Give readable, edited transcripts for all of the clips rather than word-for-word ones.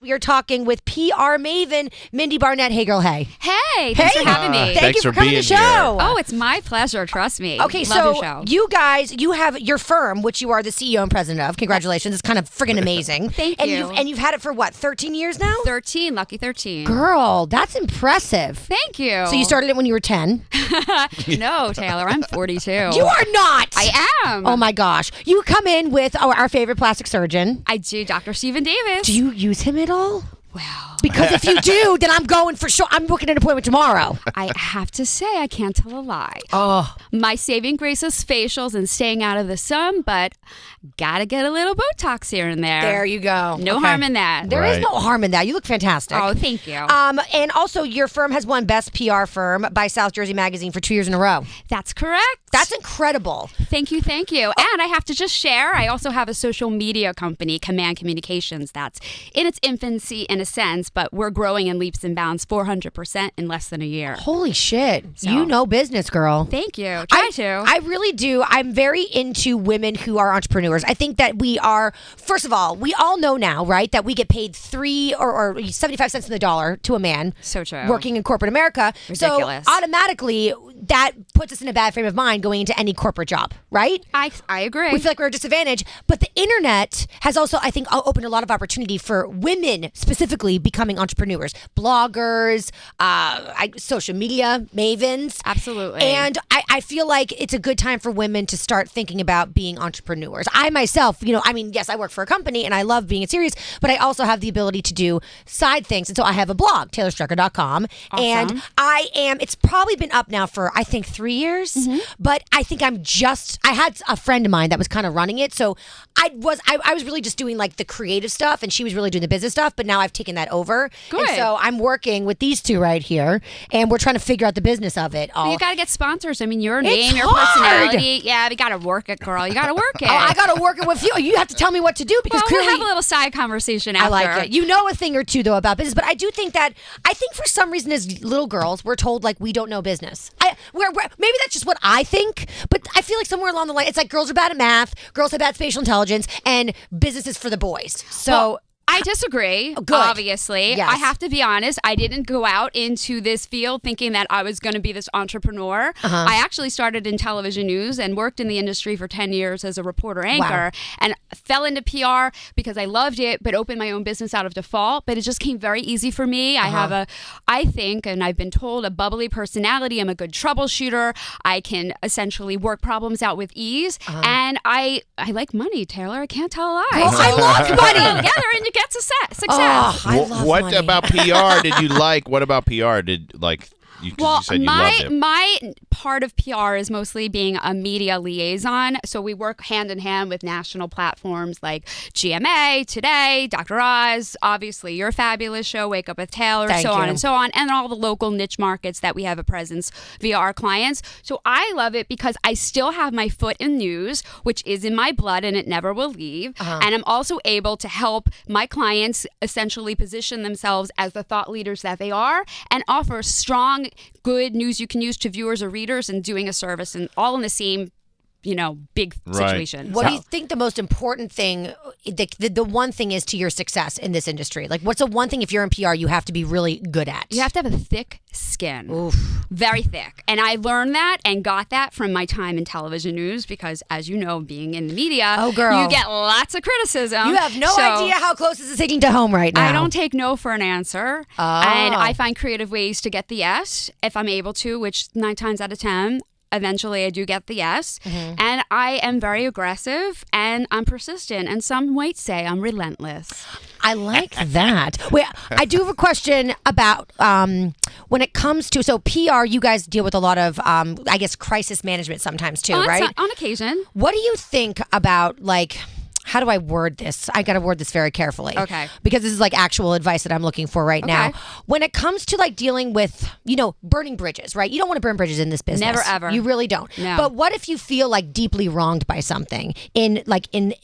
We are talking with PR maven Mindie Barnett. Hey, girl, hey. Hey, thanks for having me. Thank you for coming to the show. Oh, it's my pleasure. Trust me. Okay, Love so your show. you guys, you have your firm, which you are the CEO and president of. Congratulations. It's kind of friggin' amazing. Thank and you. You've had it for what, 13 years now? 13, lucky 13. Girl, that's impressive. Thank you. So you started it when you were 10? No, Taylor, I'm 42. You are not. I am. Oh my gosh. You come in with our favorite plastic surgeon. I do, Dr. Stephen Davis. Do you use him at all? Well, Because if you do, then I'm going for sure. I'm booking an appointment tomorrow. I have to say, I can't tell a lie. Oh. My saving grace is facials and staying out of the sun, but gotta get a little Botox here and there. There you go. No harm in that. There is no harm in that. You look fantastic. Oh, thank you. And also, your firm has won Best PR Firm by South Jersey Magazine for 2 years in a row. That's correct. That's incredible. Thank you, thank you. And I have to just share, I also have a social media company, Command Communications, that's in its infancy in a sense, but we're growing in leaps and bounds 400% in less than a year. Holy shit. So, you know business, girl. Thank you. Try to. I really do. I'm very into women who are entrepreneurs. I think that we are, first of all, we all know now, right, that we get paid 3 or 75 cents in the dollar to a man. So true. Working in corporate America. Ridiculous. So automatically, that puts us in a bad frame of mind going into any corporate job, right? I agree. We feel like we're at a disadvantage. But the internet has also, I think, opened a lot of opportunity for women specifically becoming entrepreneurs, bloggers, social media mavens. Absolutely. And I feel like it's a good time for women to start thinking about being entrepreneurs. I myself, yes, I work for a company and I love being at Sirius, but I also have the ability to do side things. And so I have a blog, taylorstrucker.com. Awesome. And it's probably been up now for, I think, 3 years. Mm-hmm. But I think I had a friend of mine that was kind of running it. So I was really just doing like the creative stuff and she was really doing the business stuff. But now I've taken that over. Good. And so I'm working with these two right here and we're trying to figure out the business of it all. But you got to get sponsors. I mean, your name, It's your hard. personality. Yeah, we got to work it, girl. You got to work it. Oh, I got to work it with you. You have to tell me what to do because We'll clearly have a little side conversation after. I like it. You know a thing or two though about business, but I do think for some reason as little girls we're told like we don't know business. Maybe that's just what I think, but I feel like somewhere along the line it's like girls are bad at math, girls have bad spatial intelligence, and business is for the boys. So. Well, I disagree, obviously. Yes. I have to be honest. I didn't go out into this field thinking that I was going to be this entrepreneur. I actually started in television news and worked in the industry for 10 years as a reporter anchor and fell into PR because I loved it, but opened my own business out of default. But it just came very easy for me. I have I think, and I've been told, a bubbly personality. I'm a good troubleshooter. I can essentially work problems out with ease. And I like money, Taylor. I can't tell a lie. Girl, I love money. Together and you get success. Oh, I love what money. about PR did you like? What about PR did you said you loved it? My part of PR is mostly being a media liaison. So we work hand in hand with national platforms like GMA, Today, Dr. Oz, obviously your fabulous show, Wake Up with Taylor, Thank you. on and so on, and all the local niche markets that we have a presence via our clients. So I love it because I still have my foot in news, which is in my blood and it never will leave. And I'm also able to help my clients essentially position themselves as the thought leaders that they are and offer strong, good news you can use to viewers or readers and doing a service and all in the same big situation. What do you think the most important thing, the one thing is to your success in this industry? Like what's the one thing if you're in PR you have to be really good at? You have to have a thick skin. Oof. Very thick. And I learned that and got that from my time in television news because as you know, being in the media, you get lots of criticism. You have no idea how close this is hitting to home right now. I don't take no for an answer. And I find creative ways to get the yes if I'm able to, which 9 times out of 10, eventually I do get the yes. And I am very aggressive and I'm persistent. And some might say I'm relentless. I like that. Wait, I do have a question about when it comes to, so PR, you guys deal with a lot of, I guess, crisis management sometimes too, right? On occasion. What do you think about how do I word this? I got to word this very carefully. Okay. Because this is actual advice that I'm looking for right now. When it comes to dealing with, burning bridges, right? You don't want to burn bridges in this business. Never ever. You really don't. No. But what if you feel deeply wronged by something in like you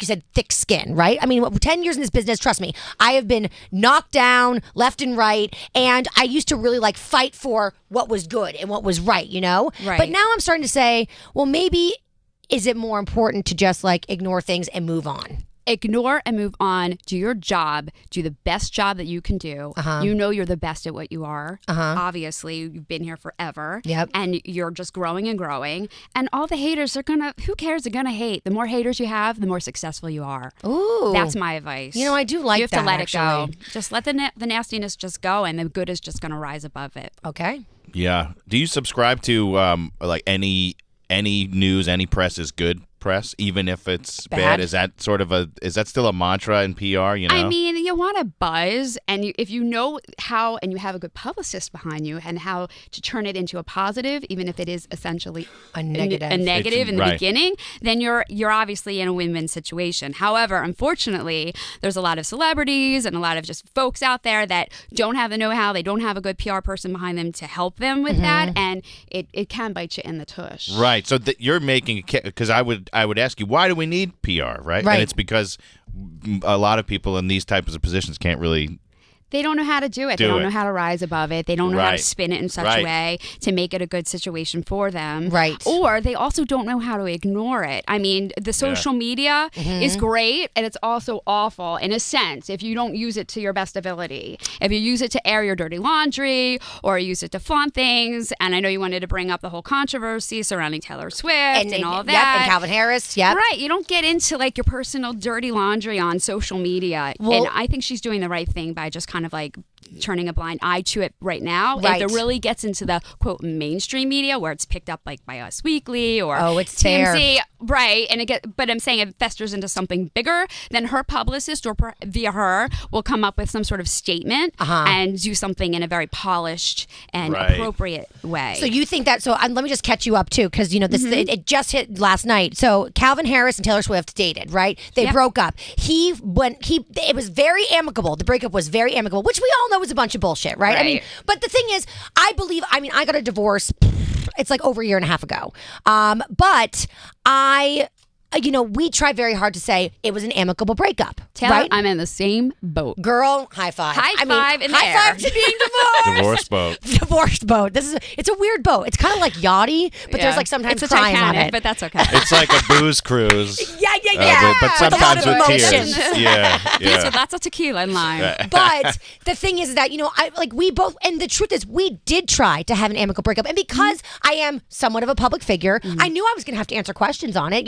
said, thick skin, right? I mean, 10 years in this business, trust me, I have been knocked down left and right. And I used to really fight for what was good and what was right, Right. But now I'm starting to say, well, maybe is it more important to just ignore things and move on? ignore and move on. Do your job. Do the best job that you can do. You know you're the best at what you are. Obviously, you've been here forever. Yep. And you're just growing and growing. And all the haters are gonna, who cares? They're gonna hate. The more haters you have, the more successful you are. Ooh. That's my advice. You know, I do like that. You have to let actually. it go. Just let the nastiness just go, and the good is just gonna rise above it. Okay. Yeah. Do you subscribe to like any news, any press is good press, even if it's bad? Is that still a mantra in PR? You know, I mean, you want to buzz, and if you know how, and you have a good publicist behind you, and how to turn it into a positive, even if it is essentially a negative in the beginning, then you're obviously in a win-win situation. However, unfortunately, there's a lot of celebrities and a lot of just folks out there that don't have the know-how. They don't have a good PR person behind them to help them with that, and it can bite you in the tush. Right. So you're making, because I would ask you, why do we need PR, right? And it's because a lot of people in these types of positions can't really... They don't know how to do it. They don't know how to rise above it. They don't know how to spin it in such a way to make it a good situation for them. Right. Or they also don't know how to ignore it. I mean, the social media is great, and it's also awful in a sense if you don't use it to your best ability. If you use it to air your dirty laundry or use it to flaunt things, and I know you wanted to bring up the whole controversy surrounding Taylor Swift and all that. Yep, and Calvin Harris. Yep. Right. You don't get into like your personal dirty laundry on social media. Well, and I think she's doing the right thing by just kind of like turning a blind eye to it right now. Right. If it really gets into the quote mainstream media where it's picked up like by Us Weekly or it's TMZ, right? And but I'm saying it festers into something bigger, then her publicist or via her will come up with some sort of statement and do something in a very polished and appropriate way. So you think that? So let me just catch you up too, because you know this. It just hit last night. So Calvin Harris and Taylor Swift dated, right? They broke up. It was very amicable. The breakup was very amicable, which we all know is a bunch of bullshit, right? I mean, but the thing is, I got a divorce. It's like over a year and a half ago. But we tried very hard to say it was an amicable breakup. Taylor, right? I'm in the same boat. Girl, high five. High five in the high air. five to being divorced. Divorce boat. Divorced boat. It's a weird boat. It's kind of like yachty, but there's like sometimes it's a crying Titanic, on it. But that's okay. It's like a booze cruise. Yeah. But With a lot sometimes of with emotion. tears. Yeah. With lots of tequila in line. But the thing is that, we both, and the truth is, we did try to have an amicable breakup. And because I am somewhat of a public figure, I knew I was going to have to answer questions on it.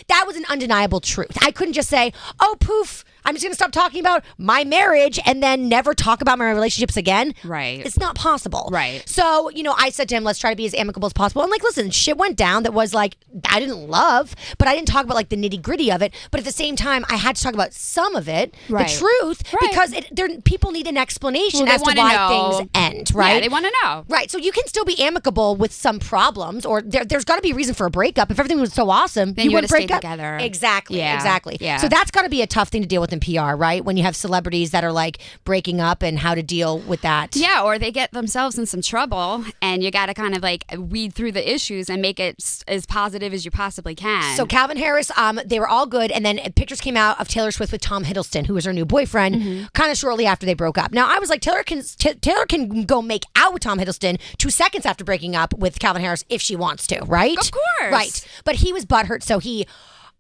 That was an undeniable truth. I couldn't just say, oh, poof, I'm just going to stop talking about my marriage and then never talk about my relationships again. Right. It's not possible. Right. So, I said to him, let's try to be as amicable as possible. And listen, shit went down that was like, I didn't love, but I didn't talk about like the nitty gritty of it. But at the same time, I had to talk about some of it, the truth, because people need an explanation as to why things end, right? Yeah, they want to know. Right. So you can still be amicable with some problems, or there's got to be a reason for a breakup. If everything was so awesome, then you wouldn't break stay up together. Exactly. Yeah. Exactly. Yeah. So that's got to be a tough thing to deal with in PR, right? When you have celebrities that are like breaking up and how to deal with that. Yeah, or they get themselves in some trouble, and you got to kind of like weed through the issues and make it as positive as you possibly can. So Calvin Harris, they were all good, and then pictures came out of Taylor Swift with Tom Hiddleston, who was her new boyfriend, kind of shortly after they broke up. Now I was like, Taylor can go make out with Tom Hiddleston 2 seconds after breaking up with Calvin Harris if she wants to, right? Of course, right. But he was butthurt, so he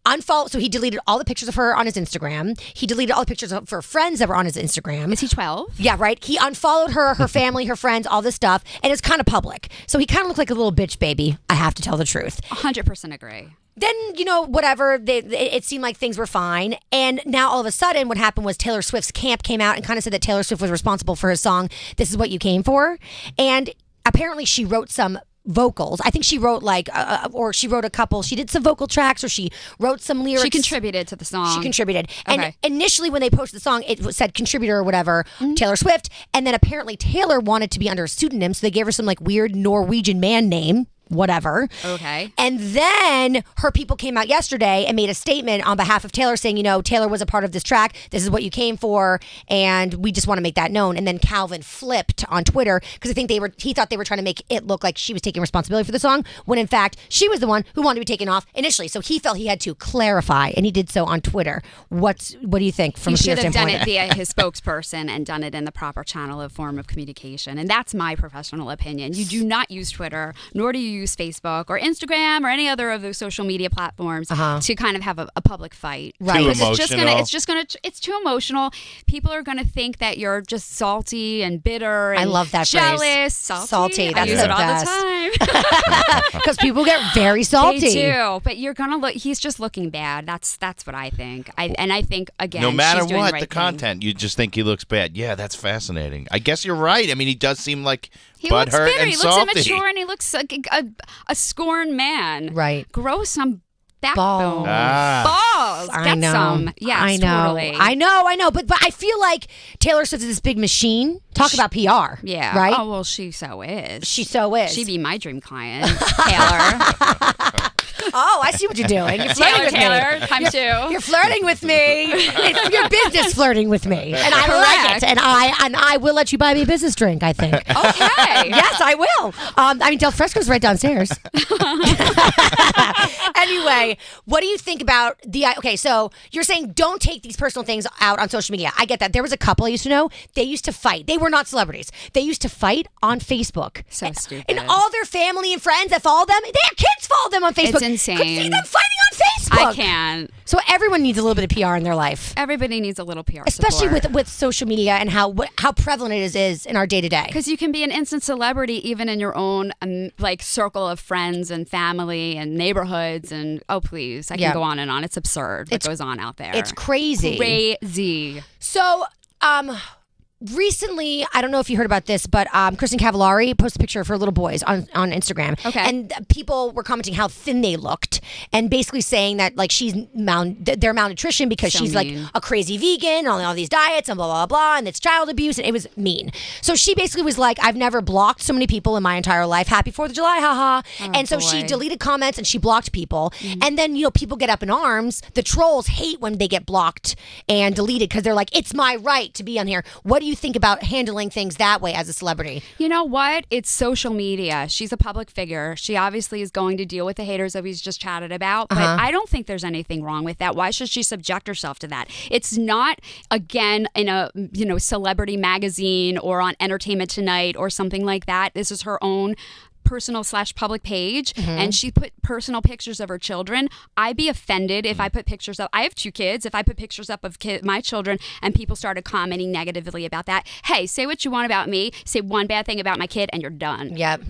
unfollowed. So he deleted all the pictures of her on his Instagram. He deleted all the pictures of her friends that were on his Instagram. Is he 12? Yeah, right. He unfollowed her family, her friends, all this stuff, and it's kind of public. So he kind of looked like a little bitch baby. I have to tell the truth. 100% agree. Then, whatever, it seemed like things were fine. And now all of a sudden what happened was Taylor Swift's camp came out and kind of said that Taylor Swift was responsible for his song, This Is What You Came For. And apparently she wrote some vocals. I think she wrote or she wrote a couple. She did some vocal tracks, or she wrote some lyrics. She contributed to the song. She contributed. Okay. And initially when they posted the song, it said contributor or whatever, Taylor Swift. And then apparently Taylor wanted to be under a pseudonym, so they gave her some like weird Norwegian man name. Whatever. Okay. And then her people came out yesterday and made a statement on behalf of Taylor saying, Taylor was a part of this track. This is what you came for. And we just want to make that known. And then Calvin flipped on Twitter because I think he thought they were trying to make it look like she was taking responsibility for the song, when in fact she was the one who wanted to be taken off initially. So he felt he had to clarify, and he did so on Twitter. What do you think from a PR standpoint? He should have done it via his spokesperson and done it in the proper channel of form of communication. And that's my professional opinion. You do not use Twitter, nor do you use use Facebook or Instagram or any other of those social media platforms to kind of have a public fight. Right. Too Because it's too emotional. People are going to think that you're just salty and bitter and I love that jealous. phrase. Salty. That's I use the it all best. the time. Because people get very salty. They do, but you're gonna look. He's just looking bad. That's what I think. I think again, no matter she's doing what the, right the thing. content, you just think he looks bad. Yeah, that's fascinating. I guess you're right. I mean, he does seem like He looks butthurt bitter. and He salty. looks immature, and he looks like a scorned man. Right. Grow some backbone. Ah. Balls. I Get know. some. Yes, I know. totally. I know. But I feel like Taylor Swift is this big machine. Talk about PR. Yeah. Right? Oh, well, she so is. She so is. She'd be my dream client, Taylor. Oh, I see what you're doing. You're flirting with Taylor, me. time two. You're flirting with me. It's your business flirting with me, and I like it. And I will let you buy me a business drink. I think. Okay. Yes, I will. I mean, Del Fresco's right downstairs. Anyway, what do you think about the? Okay, so you're saying don't take these personal things out on social media. I get that. There was a couple I used to know. They used to fight. They were not celebrities. They used to fight on Facebook. So stupid. And all their family and friends that follow them, their kids follow them on Facebook. It's insane. Could see them fighting on Facebook. I can't. So everyone needs a little bit of PR in their life. Everybody needs a little PR Especially support. with social media and how prevalent it is in our day to day. Because you can be an instant celebrity even in your own circle of friends and family and neighborhoods and please, I can go on and on. It's absurd what goes on out there. It's crazy. Crazy. So, recently, I don't know if you heard about this, but Kristen Cavallari posted a picture of her little boys on Instagram. Okay. And people were commenting how thin they looked and basically saying that like they're malnutrition because So she's mean. like a crazy vegan and all these diets and blah, blah, blah, and it's child abuse. And it was mean. So she basically was like, I've never blocked so many people in my entire life. Happy 4th of July, haha. And so she boy. deleted comments and she blocked people. And then, people get up in arms. The trolls hate when they get blocked and deleted because they're like, it's my right to be on here. What do you think about handling things that way as a celebrity? You know what? It's social media. She's a public figure. She obviously is going to deal with the haters that we've just chatted about. But I don't think there's anything wrong with that. Why should she subject herself to that? It's not, again, in a celebrity magazine or on Entertainment Tonight or something like that. This is her own personal/public page, and she put personal pictures of her children. I'd be offended if I put pictures up. I have 2 kids. If I put pictures up of my children and people started commenting negatively about that, hey, say what you want about me, say one bad thing about my kid, and you're done. Yep.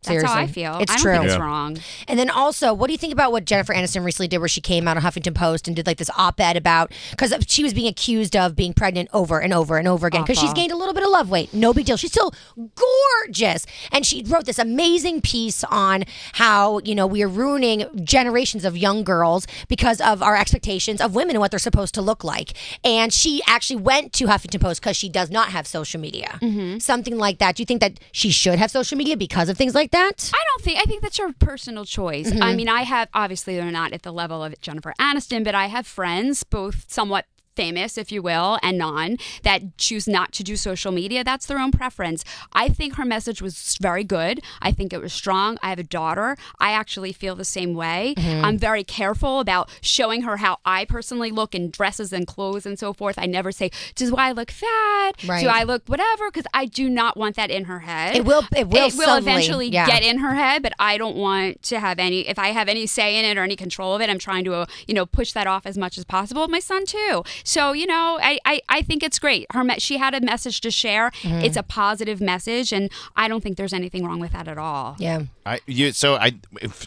That's Seriously. how I feel. It's I don't true. think it's wrong. And then also, what do you think about what Jennifer Aniston recently did where she came out on Huffington Post and did like this op-ed about, because she was being accused of being pregnant over and over and over again because she's gained a little bit of love weight. No big deal. She's still gorgeous. And she wrote this amazing piece on how, we are ruining generations of young girls because of our expectations of women and what they're supposed to look like. And she actually went to Huffington Post because she does not have social media. Something like that. Do you think that she should have social media because of things like that? I think that's your personal choice. I mean, obviously they're not at the level of Jennifer Aniston, but I have friends, both somewhat famous, if you will, and non, that choose not to do social media. That's their own preference. I think her message was very good. I think it was strong. I have a daughter. I actually feel the same way. I'm very careful about showing her how I personally look in dresses and clothes and so forth. I never say, do I look fat? Right. Do I look whatever? Because I do not want that in her head. It will suddenly, eventually get in her head, but I don't want to have any, if I have any say in it or any control of it, I'm trying to, push that off as much as possible. My son too. So, I think it's great. She had a message to share. It's a positive message, and I don't think there's anything wrong with that at all. Yeah.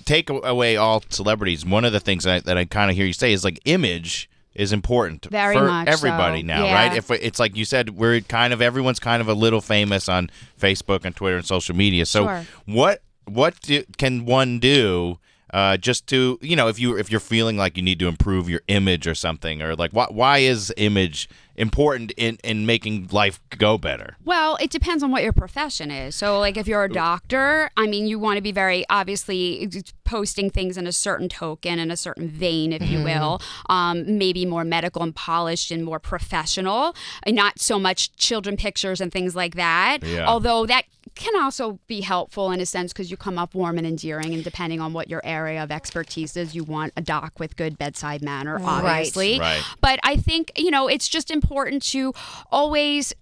Take away all celebrities. One of the things that I kind of hear you say is like image is important Very for much everybody so. now, Yeah. right? If it's like you said, everyone's kind of a little famous on Facebook and Twitter and social media. So Sure. what can one do? Just to if you're feeling like you need to improve your image or something, or like why is image important in making life go better? Well, it depends on what your profession is. So, like if you're a doctor, you want to be very obviously posting things in a certain token, in a certain vein, if you will, maybe more medical and polished and more professional, and not so much children pictures and things like that. Yeah. Although that can also be helpful in a sense because you come up warm and endearing, and depending on what your area of expertise is, you want a doc with good bedside manner, obviously. Right. But I think, it's just important important to always,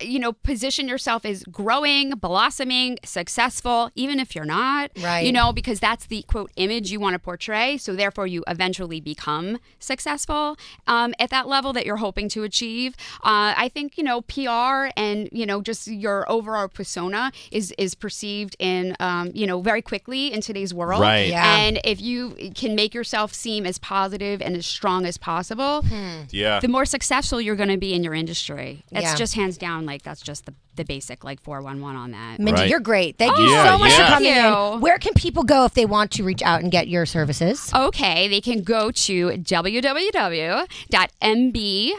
position yourself as growing, blossoming, successful, even if you're not, right? Because that's the quote image you want to portray. So therefore you eventually become successful at that level that you're hoping to achieve. I think, PR and, just your overall persona is perceived in, very quickly in today's world. Right. Yeah. And if you can make yourself seem as positive and as strong as possible, the more successful you're going to be in your industry. That's just hands down, that's just the basic 411 on that. Mindy, Right. you're great. Thank you Yeah, so much for yeah. coming Thank in. you. Where can people go if they want to reach out and get your services? Okay, they can go to www.mb,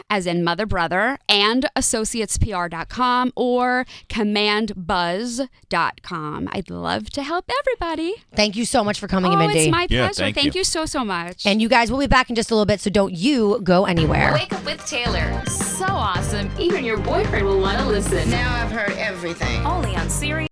as in mother brother, and associatespr.com or commandbuzz.com. I'd love to help everybody. Thank you so much for coming in, Mindy. It's my Yeah, pleasure. thank Thank you. you so much. And you guys will be back in just a little bit, so don't you go anywhere. Wake up with Taylor. So awesome. Even your boyfriend will want to listen. Now I've heard everything. Only on Sirius.